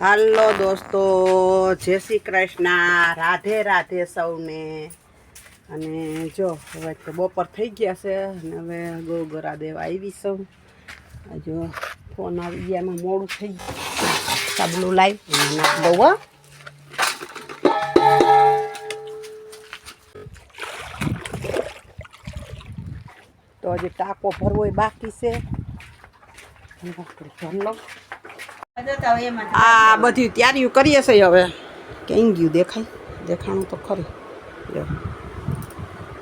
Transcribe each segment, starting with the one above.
હાલો દોસ્તો, જય શ્રી કૃષ્ણ, રાધે રાધે સૌને। અને જો હવે તો બપોર થઈ ગયા છે અને હવે ગોગરા દેવા આવી સૌ। જો ફોન આવી ગયા, એમાં મોડું થઈ ગયું। સાબલું લાવી નાખ દઉં હો। તો હજી ટાંકો ભરવો બાકી છે। આ બધી તૈયારીઓ કરીએ છીએ હવે। ક્યાં ગયું દેખાય? દેખાણું તો ખરું।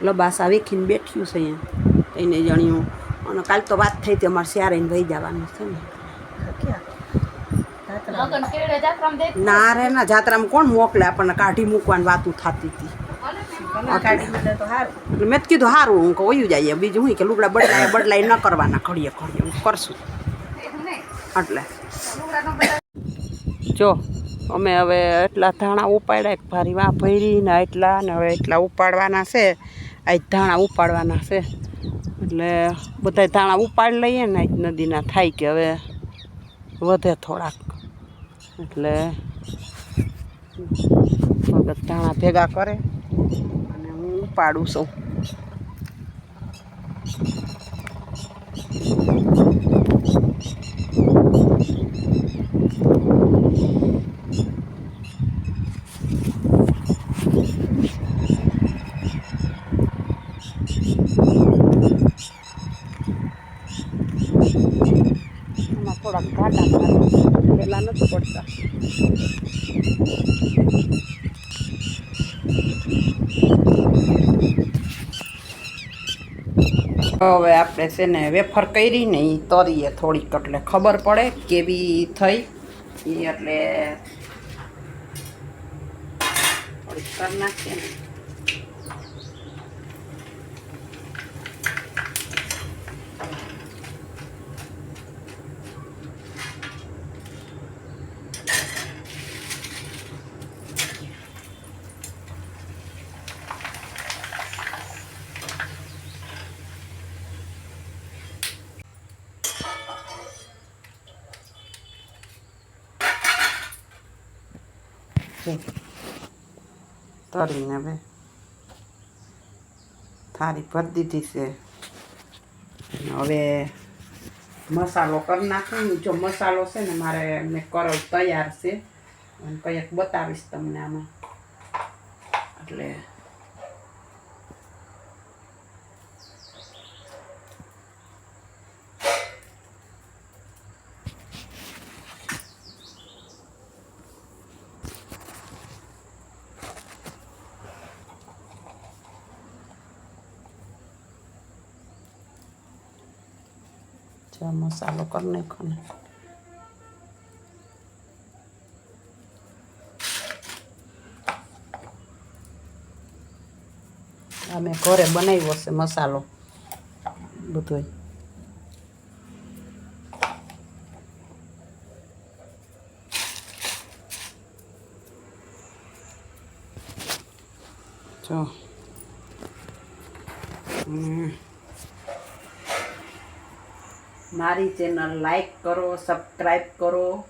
લબાસા વીખીને બેઠ્યું છે અહીંયા એને જણ્યું। અને કાલ તો વાત થઈ હતી અમારે શ્યારેને વહી જવાનું છે ને। ના રે ના, જાત્રામાં કોણ મોકલે આપણને? કાઢી મૂકવાની વાતું થતી હતી। એટલે મેં કીધું સારું, હું વયું જઈએ, બીજું હું કે લુગડા બદલાઈ ન કરવાના, ઘડીએ ઘડીએ હું કરશું એટલે। જો અમે હવે એટલા ધાણા ઉપાડ્યા, ભારી વાં ભરીને એટલા ને હવે એટલા ઉપાડવાના છે। આજ ધાણા ઉપાડવાના છે એટલે બધા ધાણા ઉપાડી લઈએ ને, આજ નદીના થાય કે હવે વધે થોડાક, એટલે ભગત ધાણા ભેગા કરે અને હું ઉપાડું છું। થોડાક ઘાટા પેલા નથી પડતા। હવે આપણે છે ને વેફર કરી ને એ તરીએ થોડીક, એટલે ખબર પડે કેવી થઈ એ, એટલે થોડીક કરી નાખીએ ને। તરીને હવે થાળી ભરી દીધી છે। હવે મસાલો કરી નાખું। જો મસાલો છે ને મારે મેં કરો તૈયાર છે અને કંઈક બતાવીશ તમને આમાં, એટલે મસાલો કરી નાખો ને। અમે ઘરે બનાવ્યો છે મસાલો બધો। જો મારી ચેનલ લાઈક કરો, સબસ્ક્રાઈબ કરો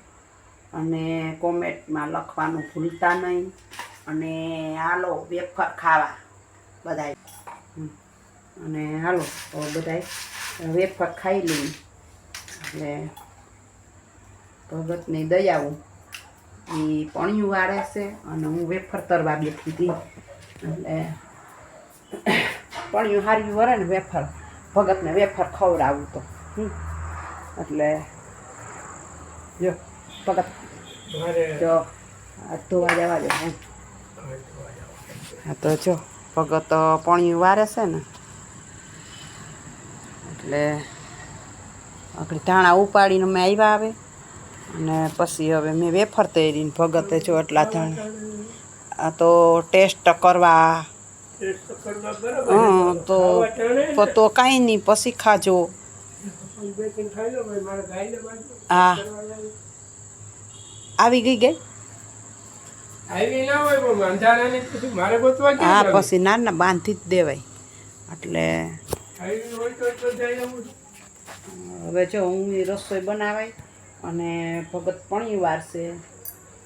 અને કોમેન્ટમાં લખવાનું ભૂલતા નહીં। અને હાલો વેફર ખાવા બધાય, અને હાલો તો બધાય વેફર ખાઈ લઈએ। એટલે ભગતની દયાવું એ પણિયું વાળે છે અને હું વેફર તરવા બેઠી હતી, એટલે પણિયું હાર્યું વરે ને વેફર, ભગતને વેફર ખવડાવું તો એટલે જો ભગત જો આ ધોવા જવા દે। હા તો જો ભગત પણિયું વારે છે ને, એટલે આખડી ધાણા ઉપાડીને અમે આવ્યા આવે અને પછી હવે મેં વેફર તરીને ભગતે જો એટલા ધાણા આ તો ટેસ્ટ કરવા તો કાંઈ નહીં, પછી ખાજો। હા આવી ગઈ હા, પછી ના બાંધી જ દેવાય। એટલે હવે જો હું રસોઈ બનાવાય અને ભગત પણિયું વારશે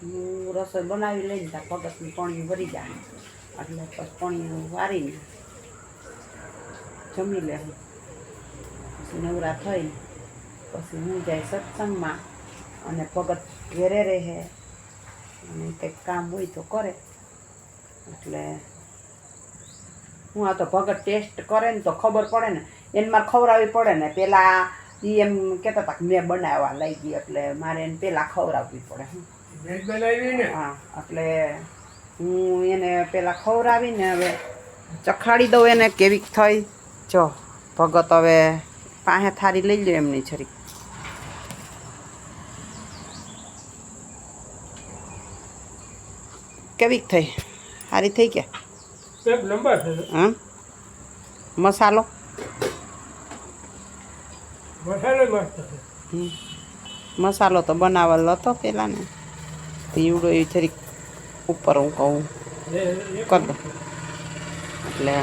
હું રસોઈ બનાવી લઈને ત્યાં ભગતની પણિયું ભરી જાય એટલે પછી પણિયું વારીને જમી લે પછી નવરા થઈ પછી હું જાય સત્સંગમાં અને ભગત ઘેરે રહે અને કંઈક કામ હોય તો કરે એટલે હું આ તો ભગત ટેસ્ટ કરે ને તો ખબર પડે ને એને મારે ખવડાવવી પડે ને પહેલાં એ એમ કહેતા હતા કે મેં બનાવવા લઈ ગઈ એટલે મારે એને પહેલાં ખવડાવવી પડે હા એટલે હું એને પહેલાં ખવડાવીને હવે ચખાડી દઉં એને કેવીક થઈ જો ભગત હવે પાસે થારી લઈ લો એમની છરી કેવીક થઈ સારી થઈ કે હા મસાલો મસાલો તો બનાવેલો હતો પહેલાં ને ઈવડો એ જરીક ઉપર હું કહું કરી દઉં એટલે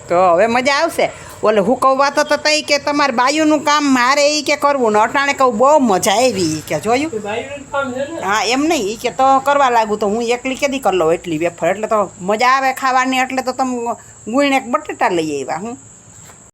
તો હવે મજા આવશે ઓલે હું કહું વાત તો તઈ કે તમારે બાયુનું કામ મારે એ કે કરવું ને અટાણે કહું બહુ મજા આવી કે જોયું હા એમ નહીં એ કે તો કરવા લાગુ તો હું એકલી કેદી કરી લઉં એટલી વેફર એટલે તો મજા આવે ખાવાની એટલે તો તમે ગુણ એક બટેટા લઈ આવ્યા હું